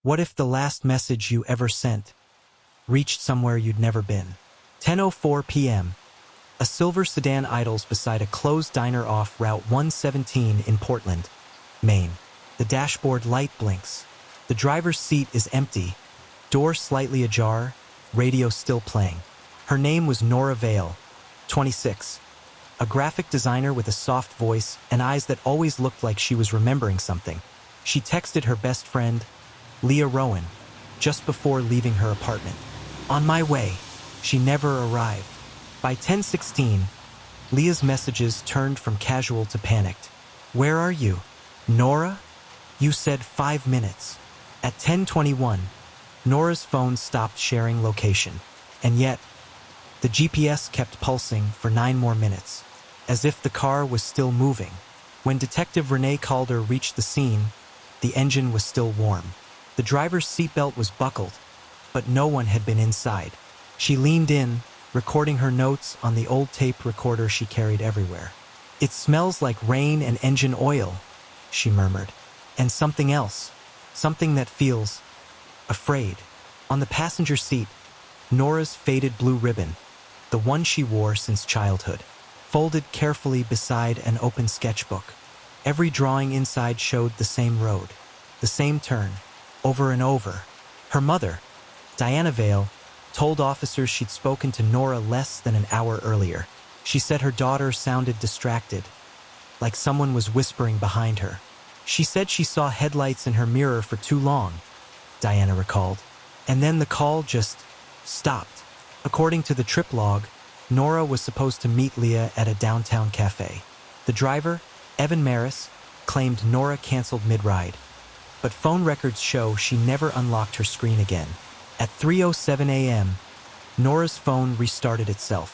What if the last message you ever sent reached somewhere you'd never been? 10:04 p.m. A silver sedan idles beside a closed diner off Route 117 in Portland, Maine. The dashboard light blinks. The driver's seat is empty, door slightly ajar, radio still playing. Her name was Nora Vale, 26. A graphic designer with a soft voice and eyes that always looked like she was remembering something. She texted her best friend, Leah Rowan, just before leaving her apartment. On my way. She never arrived. By 10:16, Leah's messages turned from casual to panicked. Where are you? Nora? You said 5 minutes. At 10:21, Nora's phone stopped sharing location. And yet, the GPS kept pulsing for 9 more minutes, as if the car was still moving. When Detective Renee Calder reached the scene, the engine was still warm. The driver's seatbelt was buckled, but no one had been inside. She leaned in, recording her notes on the old tape recorder she carried everywhere. It smells like rain and engine oil, she murmured. And something else, something that feels afraid. On the passenger seat, Nora's faded blue ribbon, the one she wore since childhood, folded carefully beside an open sketchbook. Every drawing inside showed the same road, the same turn, over and over. Her mother, Diana Vale, told officers she'd spoken to Nora less than an hour earlier. She said her daughter sounded distracted, like someone was whispering behind her. She said she saw headlights in her mirror for too long, Diana recalled. And then the call just stopped. According to the trip log, Nora was supposed to meet Leah at a downtown cafe. The driver, Evan Maris, claimed Nora canceled mid-ride. But phone records show she never unlocked her screen again. At 3:07 a.m., Nora's phone restarted itself.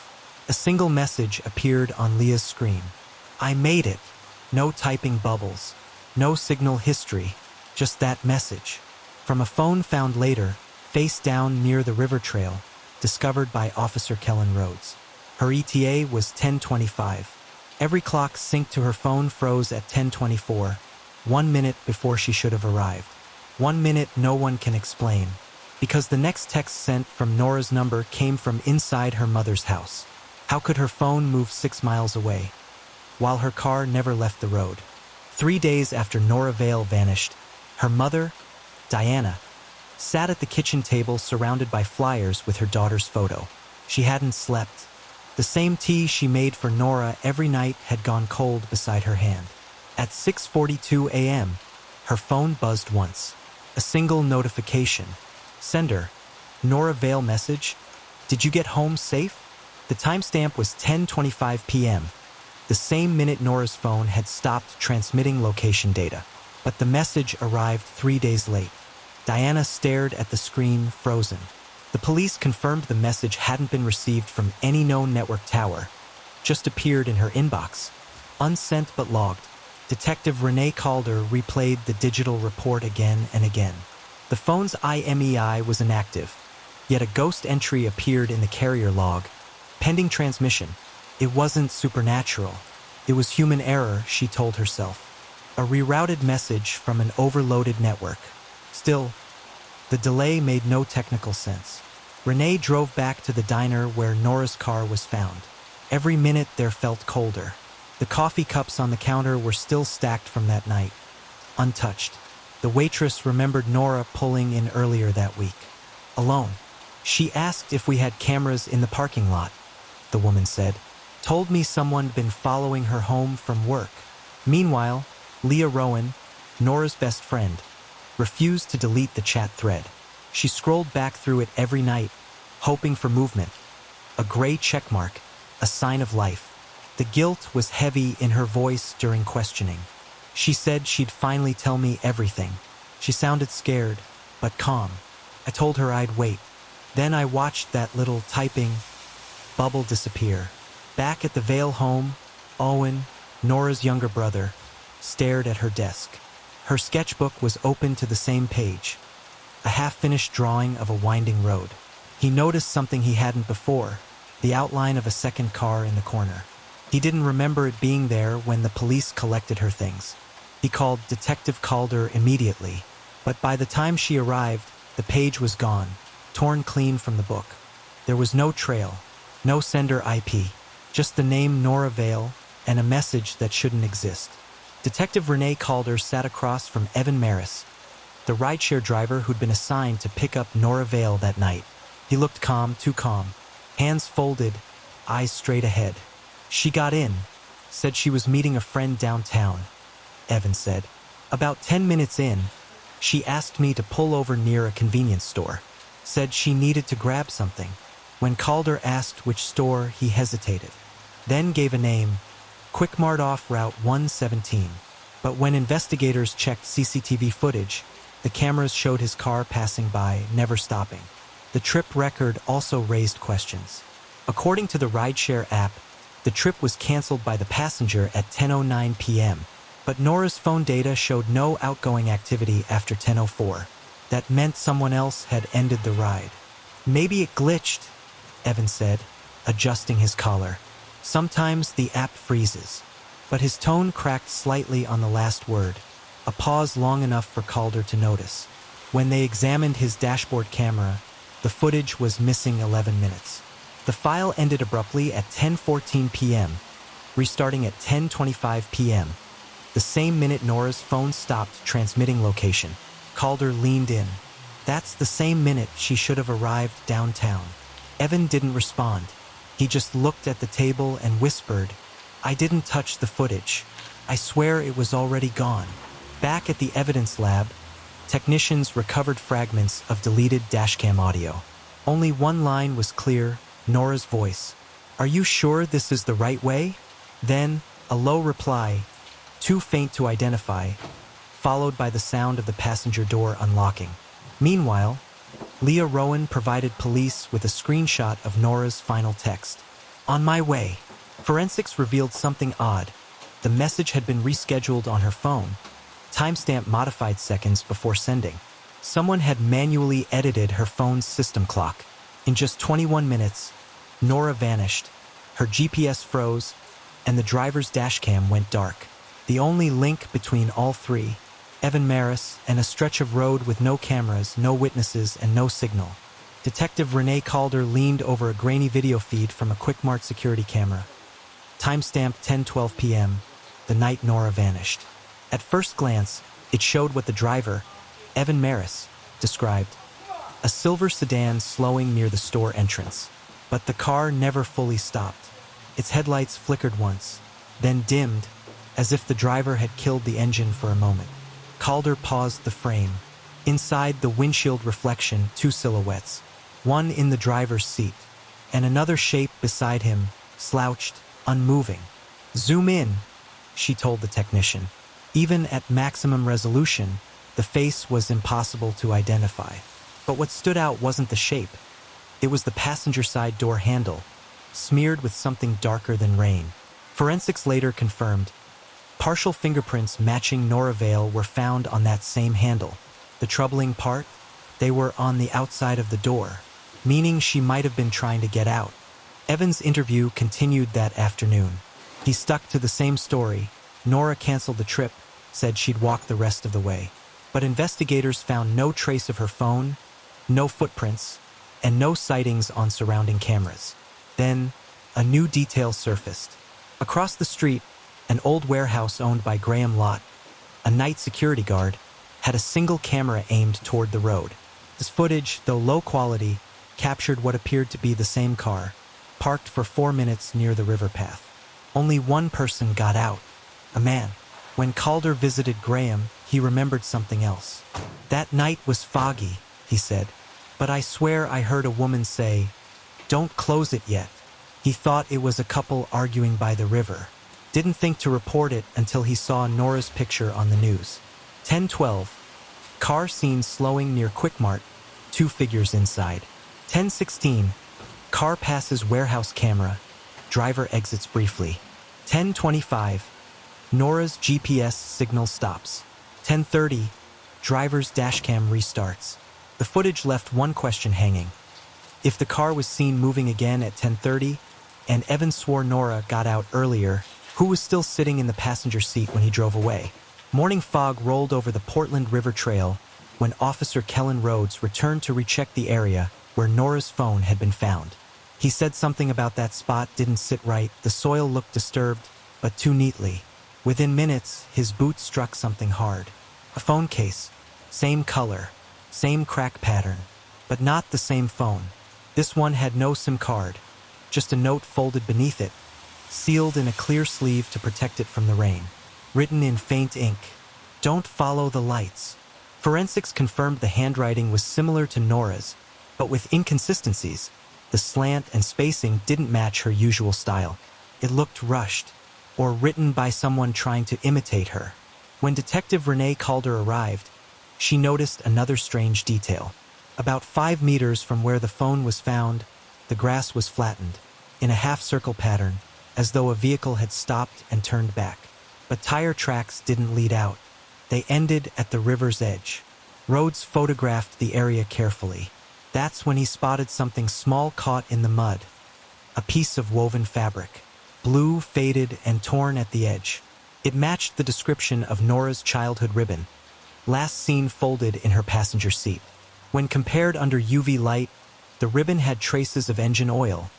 A single message appeared on Leah's screen. I made it. No typing bubbles. No signal history. Just that message. From a phone found later, face down near the river trail, discovered by Officer Kellen Rhodes. Her ETA was 10:25. Every clock synced to her phone froze at 10:24, 1 minute before she should have arrived. 1 minute no one can explain, because the next text sent from Nora's number came from inside her mother's house. How could her phone move 6 miles away, while her car never left the road? 3 days after Nora Vale vanished, her mother, Diana, sat at the kitchen table surrounded by flyers with her daughter's photo. She hadn't slept. The same tea she made for Nora every night had gone cold beside her hand. At 6:42 a.m., her phone buzzed once. A single notification. Sender, Nora Vale message. Did you get home safe? The timestamp was 10:25 p.m. The same minute Nora's phone had stopped transmitting location data. But the message arrived 3 days late. Diana stared at the screen, frozen. The police confirmed the message hadn't been received from any known network tower, just appeared in her inbox. Unsent but logged. Detective Renee Calder replayed the digital report again and again. The phone's IMEI was inactive, yet a ghost entry appeared in the carrier log. Pending transmission. It wasn't supernatural. It was human error, she told herself. A rerouted message from an overloaded network. Still, the delay made no technical sense. Renee drove back to the diner where Nora's car was found. Every minute there felt colder. The coffee cups on the counter were still stacked from that night, untouched. The waitress remembered Nora pulling in earlier that week. Alone. She asked if we had cameras in the parking lot, the woman said. Told me someone'd been following her home from work. Meanwhile, Leah Rowan, Nora's best friend, refused to delete the chat thread. She scrolled back through it every night, hoping for movement. A gray checkmark, a sign of life. The guilt was heavy in her voice during questioning. She said she'd finally tell me everything. She sounded scared, but calm. I told her I'd wait. Then I watched that little typing bubble disappear. Back at the Vale home, Owen, Nora's younger brother, stared at her desk. Her sketchbook was open to the same page, a half-finished drawing of a winding road. He noticed something he hadn't before, the outline of a second car in the corner. He didn't remember it being there when the police collected her things. He called Detective Calder immediately, But by the time she arrived, the page was gone, torn clean from the book. There was no trail, no sender IP, just the name Nora Vale and a message that shouldn't exist. Detective Renee Calder sat across from Evan Maris, the rideshare driver who'd been assigned to pick up Nora Vale that night. He looked calm, too calm, hands folded, eyes straight ahead. She got in, said she was meeting a friend downtown, Evan said. About 10 minutes in, she asked me to pull over near a convenience store. Said she needed to grab something. When Calder asked which store, he hesitated. Then gave a name, Quickmart off Route 117. But when investigators checked CCTV footage, the cameras showed his car passing by, never stopping. The trip record also raised questions. According to the rideshare app, the trip was canceled by the passenger at 10:09 p.m., but Nora's phone data showed no outgoing activity after 10:04. That meant someone else had ended the ride. Maybe it glitched, Evan said, adjusting his collar. Sometimes the app freezes. But his tone cracked slightly on the last word, a pause long enough for Calder to notice. When they examined his dashboard camera, the footage was missing 11 minutes. The file ended abruptly at 10:14 p.m., restarting at 10:25 p.m., the same minute Nora's phone stopped transmitting location. Calder leaned in. That's the same minute she should have arrived downtown. Evan didn't respond. He just looked at the table and whispered, I didn't touch the footage. I swear it was already gone. Back at the evidence lab, technicians recovered fragments of deleted dashcam audio. Only one line was clear, Nora's voice. Are you sure this is the right way? Then, a low reply, too faint to identify, followed by the sound of the passenger door unlocking. Meanwhile, Leah Rowan provided police with a screenshot of Nora's final text. On my way. Forensics revealed something odd. The message had been rescheduled on her phone, timestamp modified seconds before sending. Someone had manually edited her phone's system clock. In just 21 minutes, Nora vanished. Her GPS froze, and the driver's dashcam went dark. The only link between all three, Evan Maris, and a stretch of road with no cameras, no witnesses, and no signal. Detective Renee Calder leaned over a grainy video feed from a Quickmart security camera. Timestamp 10:12 p.m., the night Nora vanished. At first glance, it showed what the driver, Evan Maris, described. A silver sedan slowing near the store entrance. But the car never fully stopped. Its headlights flickered once, then dimmed, as if the driver had killed the engine for a moment. Calder paused the frame. Inside the windshield reflection, two silhouettes. One in the driver's seat, and another shape beside him, slouched, unmoving. Zoom in, she told the technician. Even at maximum resolution, the face was impossible to identify. But what stood out wasn't the shape. It was the passenger side door handle, smeared with something darker than rain. Forensics later confirmed, partial fingerprints matching Nora Vale were found on that same handle. The troubling part? They were on the outside of the door, meaning she might have been trying to get out. Evan's interview continued that afternoon. He stuck to the same story. Nora canceled the trip, said she'd walk the rest of the way. But investigators found no trace of her phone, no footprints, and no sightings on surrounding cameras. Then, a new detail surfaced. Across the street, an old warehouse owned by Graham Lott, a night security guard, had a single camera aimed toward the road. This footage, though low quality, captured what appeared to be the same car, parked for 4 minutes near the river path. Only one person got out, a man. When Calder visited Graham, he remembered something else. That night was foggy, he said, but I swear I heard a woman say, "Don't close it yet." He thought it was a couple arguing by the river. Didn't think to report it until he saw Nora's picture on the news. 10:12. Car seen slowing near Quickmart, 2 figures inside. 10:16. Car passes warehouse camera, driver exits briefly. 10:25. Nora's GPS signal stops. 10:30. Driver's dashcam restarts. The footage left one question hanging. If the car was seen moving again at 10:30, and Evan swore Nora got out earlier, who was still sitting in the passenger seat when he drove away? Morning fog rolled over the Portland River Trail, when Officer Kellen Rhodes returned to recheck the area where Nora's phone had been found. He said something about that spot didn't sit right, the soil looked disturbed, but too neatly. Within minutes, his boot struck something hard. A phone case. Same color, same crack pattern, but not the same phone. This one had no SIM card, just a note folded beneath it, sealed in a clear sleeve to protect it from the rain. Written in faint ink, "Don't follow the lights." Forensics confirmed the handwriting was similar to Nora's, but with inconsistencies. The slant and spacing didn't match her usual style. It looked rushed, or written by someone trying to imitate her. When Detective Renee Calder arrived, she noticed another strange detail. About 5 meters from where the phone was found, the grass was flattened, in a half-circle pattern, as though a vehicle had stopped and turned back. But tire tracks didn't lead out. They ended at the river's edge. Rhodes photographed the area carefully. That's when he spotted something small caught in the mud. A piece of woven fabric, blue, faded, and torn at the edge. It matched the description of Nora's childhood ribbon, last seen folded in her passenger seat. When compared under UV light, the ribbon had traces of engine oil,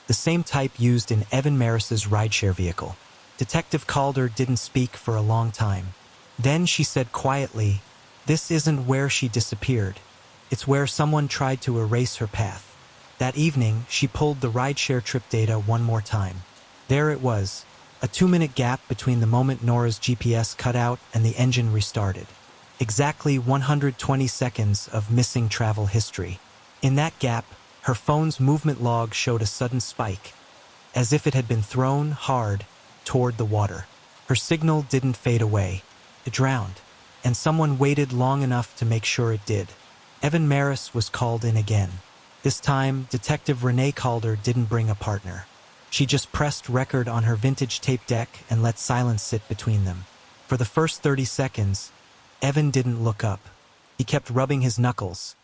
the same type used in Evan Maris's rideshare vehicle. Detective Calder didn't speak for a long time. Then she said quietly, "This isn't where she disappeared. It's where someone tried to erase her path." That evening, she pulled the rideshare trip data one more time. There it was, a 2-minute gap between the moment Nora's GPS cut out and the engine restarted. Exactly 120 seconds of missing travel history. In that gap, her phone's movement log showed a sudden spike, as if it had been thrown hard toward the water. Her signal didn't fade away. It drowned, and someone waited long enough to make sure it did. Evan Maris was called in again. This time, Detective Renee Calder didn't bring a partner. She just pressed record on her vintage tape deck and let silence sit between them. For the first 30 seconds, Evan didn't look up. He kept rubbing his knuckles.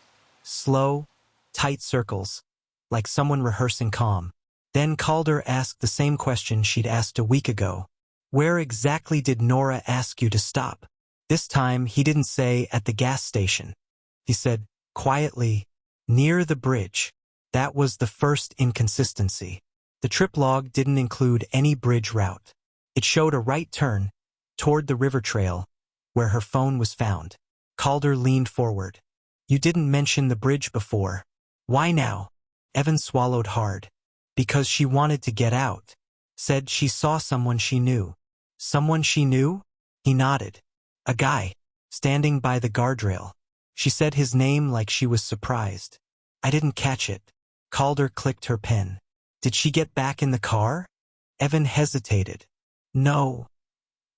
Slow, tight circles, like someone rehearsing calm. Then Calder asked the same question she'd asked a week ago. "Where exactly did Nora ask you to stop?" This time, he didn't say at the gas station. He said, quietly, "Near the bridge." That was the first inconsistency. The trip log didn't include any bridge route. It showed a right turn toward the river trail where her phone was found. Calder leaned forward. "You didn't mention the bridge before. Why now?" Evan swallowed hard. "Because she wanted to get out. Said she saw someone she knew." "Someone she knew?" He nodded. "A guy, standing by the guardrail." She said his name like she was surprised. "I didn't catch it." Calder clicked her pen. "Did she get back in the car?" Evan hesitated. "No.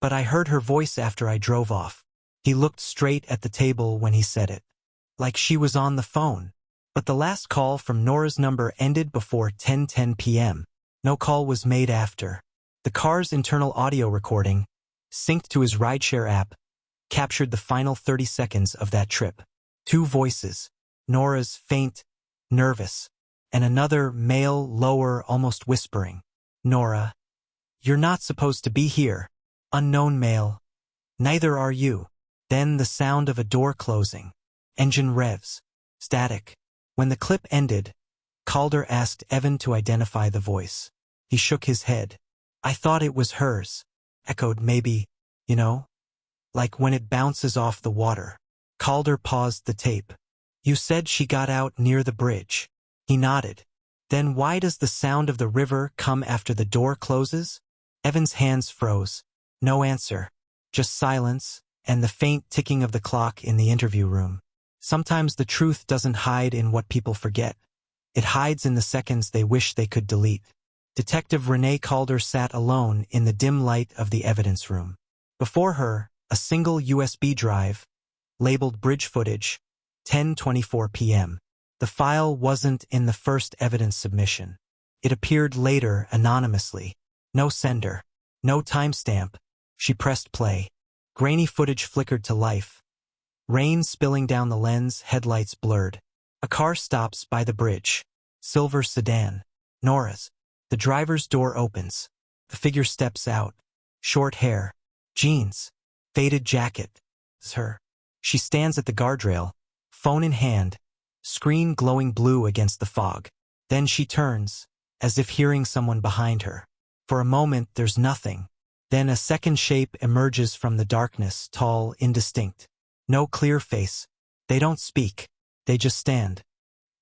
But I heard her voice after I drove off." He looked straight at the table when he said it. Like she was on the phone. But the last call from Nora's number ended before 10:10 p.m. No call was made after. The car's internal audio recording, synced to his rideshare app, captured the final 30 seconds of that trip. 2 voices, Nora's faint, nervous, and another male, lower, almost whispering. "Nora, you're not supposed to be here." Unknown male. "Neither are you." Then the sound of a door closing. Engine revs. Static. When the clip ended, Calder asked Evan to identify the voice. He shook his head. "I thought it was hers." Echoed, "Maybe, you know? Like when it bounces off the water." Calder paused the tape. "You said she got out near the bridge." He nodded. "Then why does the sound of the river come after the door closes?" Evan's hands froze. No answer. Just silence, and the faint ticking of the clock in the interview room. Sometimes the truth doesn't hide in what people forget. It hides in the seconds they wish they could delete. Detective Renee Calder sat alone in the dim light of the evidence room. Before her, a single USB drive, labeled bridge footage, 10:24 p.m. The file wasn't in the first evidence submission. It appeared later anonymously. No sender. No timestamp. She pressed play. Grainy footage flickered to life. Rain spilling down the lens, headlights blurred. A car stops by the bridge. Silver sedan. Nora's. The driver's door opens. The figure steps out. Short hair. Jeans. Faded jacket. It's her. She stands at the guardrail, phone in hand, screen glowing blue against the fog. Then she turns, as if hearing someone behind her. For a moment, there's nothing. Then a second shape emerges from the darkness, tall, indistinct. No clear face. They don't speak. They just stand,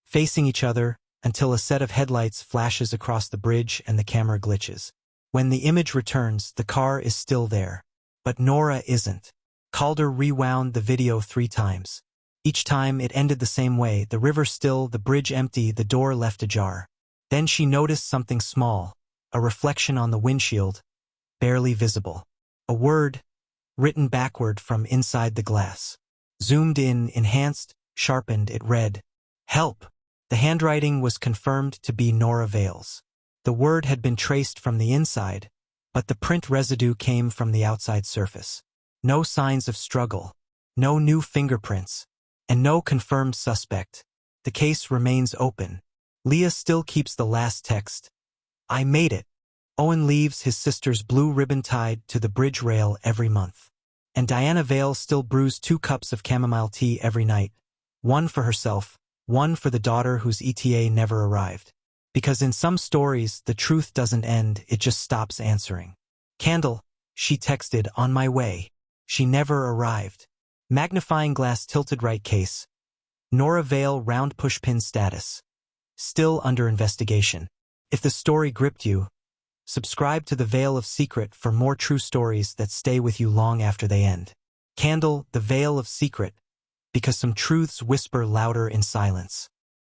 facing each other, until a set of headlights flashes across the bridge and the camera glitches. When the image returns, the car is still there. But Nora isn't. Calder rewound the video 3 times. Each time it ended the same way, the river still, the bridge empty, the door left ajar. Then she noticed something small, a reflection on the windshield, barely visible. A word, written backward from inside the glass. Zoomed in, enhanced, sharpened, it read, "Help." The handwriting was confirmed to be Nora Vale's. The word had been traced from the inside, but the print residue came from the outside surface. No signs of struggle, no new fingerprints, and no confirmed suspect. The case remains open. Leah still keeps the last text. "I made it." Owen leaves his sister's blue ribbon tied to the bridge rail every month. And Diana Vale still brews 2 cups of chamomile tea every night. One for herself, one for the daughter whose ETA never arrived. Because in some stories, the truth doesn't end, it just stops answering. "Candle," she texted, "on my way." She never arrived. Magnifying glass tilted right case. Nora Vale round pushpin status. Still under investigation. If the story gripped you, subscribe to The Veil of Secret for more true stories that stay with you long after they end. Candle, The Veil of Secret, because some truths whisper louder in silence.